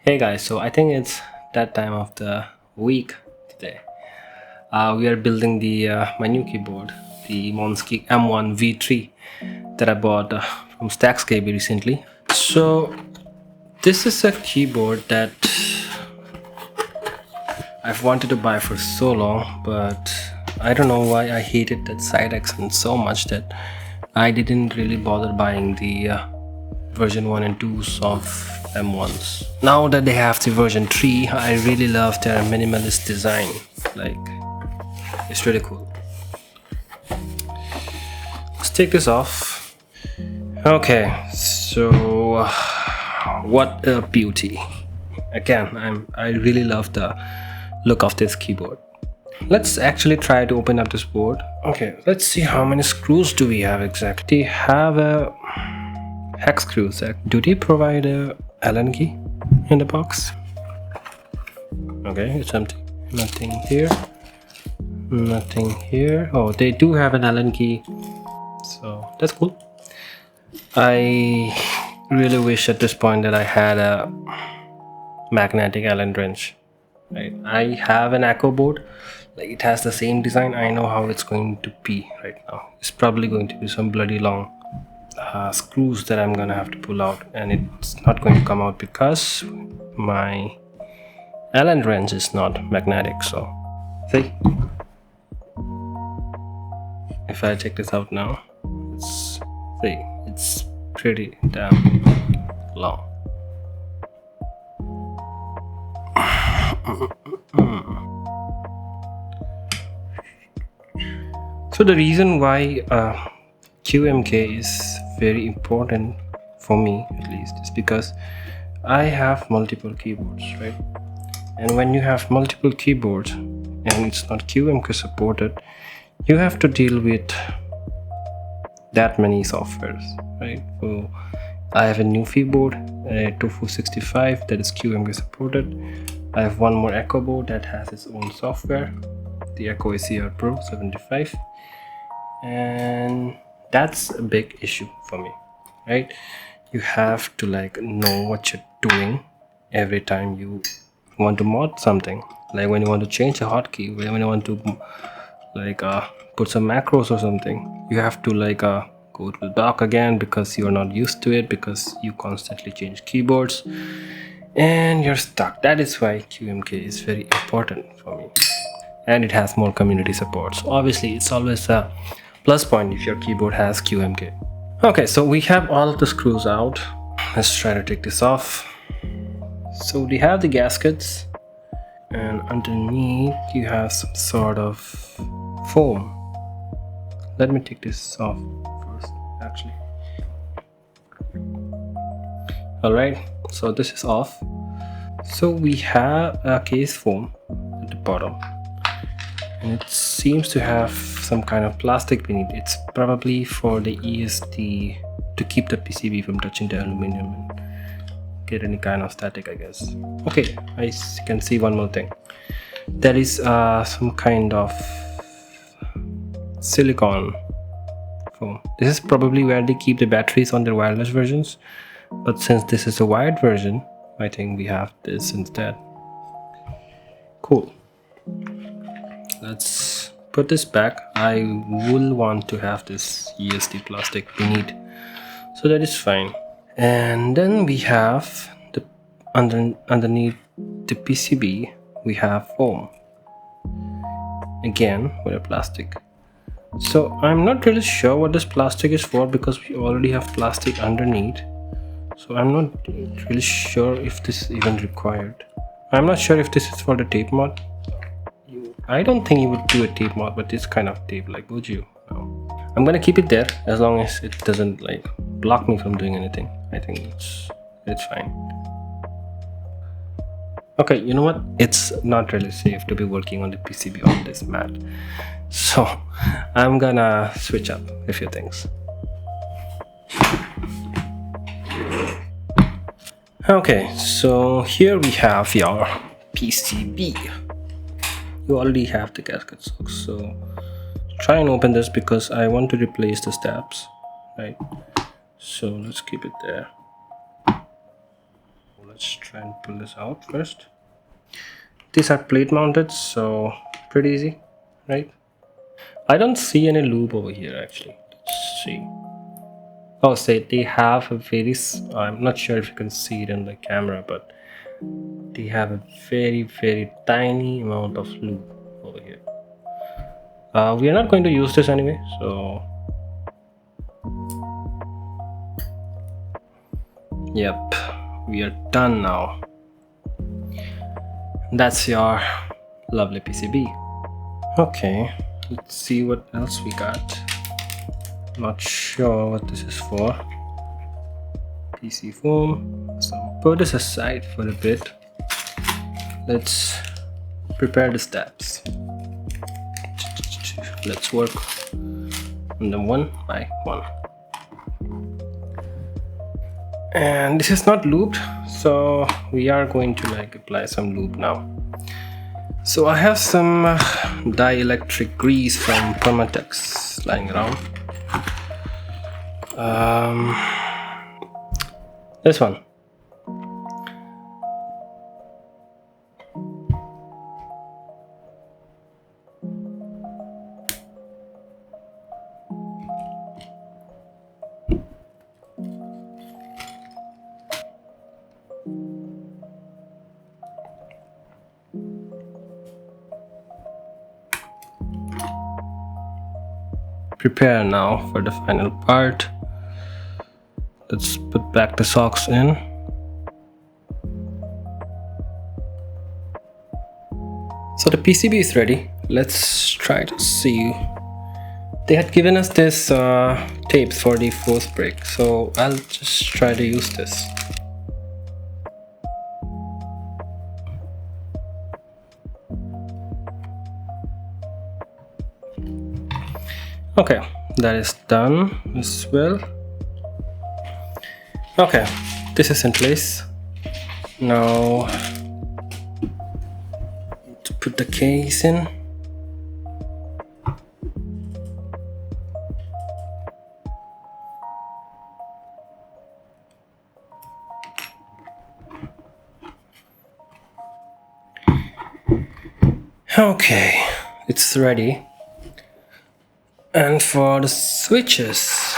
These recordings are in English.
Hey guys, so I think it's that time of the week today. We are building the my new keyboard, the Monsgeek M1 V3 that I bought from Stacks KB recently. So this is a keyboard that I've wanted to buy for so long, but I don't know why I hated that side accent so much that I didn't really bother buying the version 1 and 2s of M1s. Now that they have the version 3, I really love their minimalist design. Like, it's really cool. Let's take this off. Okay, so what a beauty. Again, I really love the look of this keyboard. Let's actually try to open up this board. Okay, let's see how many screws do we have exactly. They have a hex screws. Do they provide a Allen key in the box? Okay, it's empty. Nothing here. Nothing here. Oh, they do have an Allen key, so that's cool. I really wish at this point that I had a magnetic Allen wrench. Right? I have an Akko board. Like, it has the same design. I know how it's going to be right now. It's probably going to be some bloody long screws that I'm gonna have to pull out, and it's not going to come out because my Allen wrench is not magnetic. So see, if I take this out now, it's pretty damn long. So the reason why QMK is very important for me, at least, is because I have multiple keyboards, right? And when you have multiple keyboards and it's not QMK supported, you have to deal with that many softwares, right? So I have a new keyboard, a 2465 that is QMK supported. I have one more Akko board that has its own software, the Akko ACR Pro 75, and that's a big issue for me, right? You have to know what you're doing every time you want to mod something. Like when you want to change a hotkey, when you want to put some macros or something, you have to go to the dock again because you're not used to it, because you constantly change keyboards and you're stuck. That is why QMK is very important for me, and it has more community support. So obviously it's always a plus point if your keyboard has QMK. Okay, so we have all of the screws out. Let's try to take this off. So we have the gaskets, and underneath you have some sort of foam. Let me take this off first, actually. Alright, so this is off. So we have a case foam at the bottom, and it seems to have some kind of plastic beneath. It's probably for the ESD to keep the PCB from touching the aluminum and get any kind of static, I guess. Okay, I can see one more thing. There is some kind of silicone foam. This is probably where they keep the batteries on their wireless versions, but since this is a wired version, I think we have this instead. Cool. Let's put this back. I will want to have this ESD plastic beneath, so that is fine. And then we have the underneath the PCB we have foam, again with a plastic. So I'm not really sure what this plastic is for, because we already have plastic underneath. So I'm not really sure if this is even required. I'm not sure if this is for the tape mod. I don't think you would do a tape mod, but this kind of tape, like, would you? No. I'm gonna keep it there as long as it doesn't block me from doing anything. I think it's fine. Okay, you know what? It's not really safe to be working on the PCB on this mat, so I'm gonna switch up a few things. Okay, so here we have your PCB. You already have the gasket socks, so try and open this because I want to replace the stabs, right? So let's keep it there. let's try and pull this out first. These are plate mounted, so pretty easy, right? I don't see any lube over here actually. Let's see. Oh, say they have a very, I'm not sure if you can see it in the camera, but they have a very tiny amount of lube over here. We are not going to use this anyway, so yep, we are done now. That's your lovely PCB. Okay, let's see what else we got. Not sure what this is for. PC foam. So put this aside for a bit. Let's prepare the steps. Let's work on them one by one. And this is not lubed, so we are going to like apply some lube now. So I have some dielectric grease from Permatex lying around. This one. Prepare now for the final part. Let's put back the socks in. So the PCB is ready. Let's try to see. They had given us this tapes for the force brake, so I'll just try to use this. Okay, that is done as well. Okay, this is in place. Now to put the case in. Okay, it's ready. And for the switches,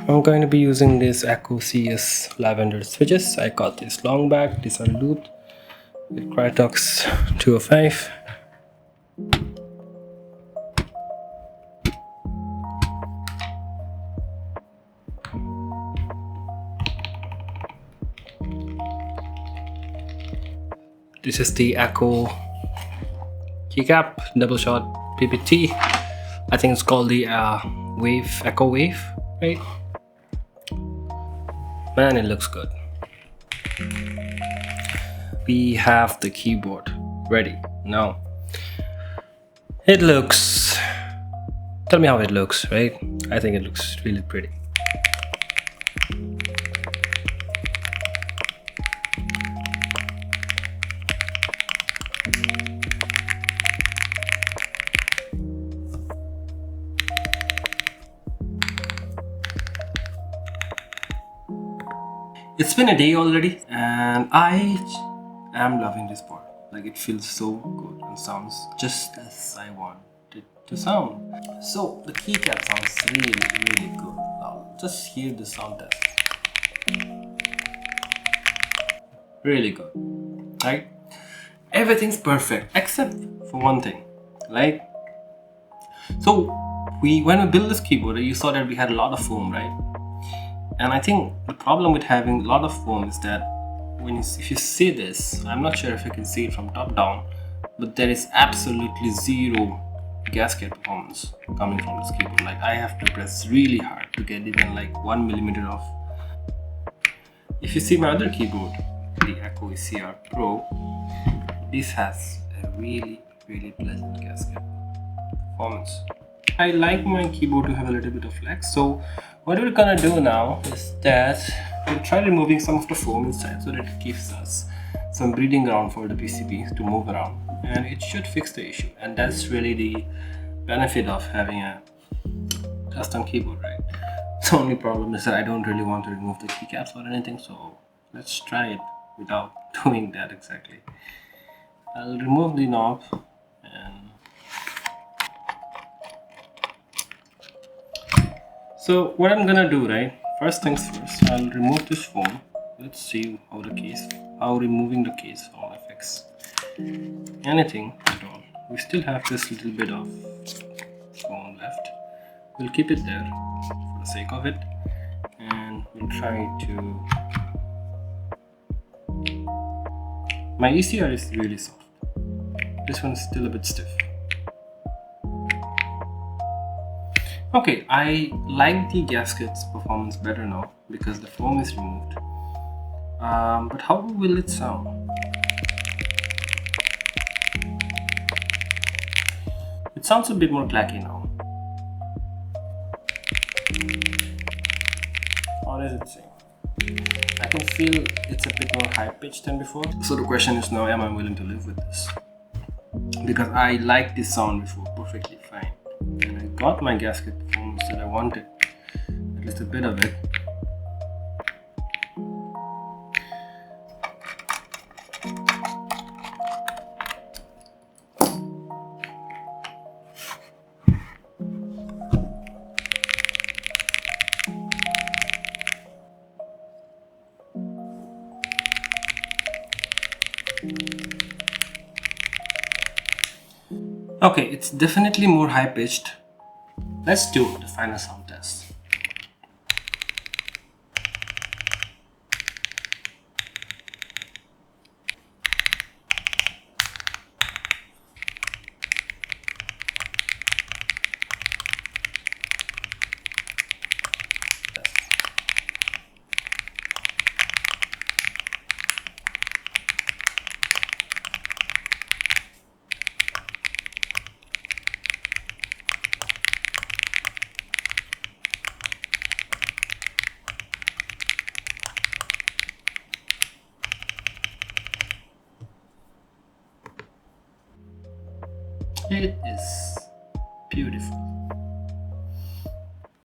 I'm going to be using these Akko CS Lavender switches. I got this long back. These are looped with Krytox 205. This is the Akko keycap double shot PPT. I think it's called the Akko Wave, right? Man, it looks good. We have the keyboard ready now. It looks, tell me how it looks, right? I think it looks really pretty. It's been a day already and I am loving this board. Like, it feels so good and sounds just as I want it to sound. So the keycap sounds really good. Now just hear the sound test. Really good, right? Everything's perfect except for one thing. Like, so when we built this keyboard, you saw that we had a lot of foam, right? And I think the problem with having a lot of foam is that if you see this, I'm not sure if you can see it from top down, but there is absolutely zero gasket performance coming from this keyboard. Like, I have to press really hard to get even like 1 millimeter of. If you see my other keyboard, the Akko ACR Pro, this has a really pleasant gasket performance. I like my keyboard to have a little bit of flex, so what we're gonna do now is that we'll try removing some of the foam inside so that it gives us some breathing ground for the PCB to move around, and it should fix the issue. And that's really the benefit of having a custom keyboard, right? The only problem is that I don't really want to remove the keycaps or anything, so let's try it. without doing that exactly. I'll remove the knob and so what I'm gonna do, right? First things first, I'll remove this foam. Let's see how removing the case foam affects anything at all. We still have this little bit of foam left. We'll keep it there for the sake of it, and we'll try to. My ECR is really soft. This one is still a bit stiff. Okay, I like the gasket's performance better now because the foam is removed. But how will it sound? It sounds a bit more clacky now. What is it saying? I can feel it's a bit more high pitched than before. So the question is now, am I willing to live with this? Because I liked this sound before perfectly fine. And I got my gasket performance that I wanted. At least a bit of it. Okay, it's definitely more high pitched. Let's do the final sound test. It is beautiful.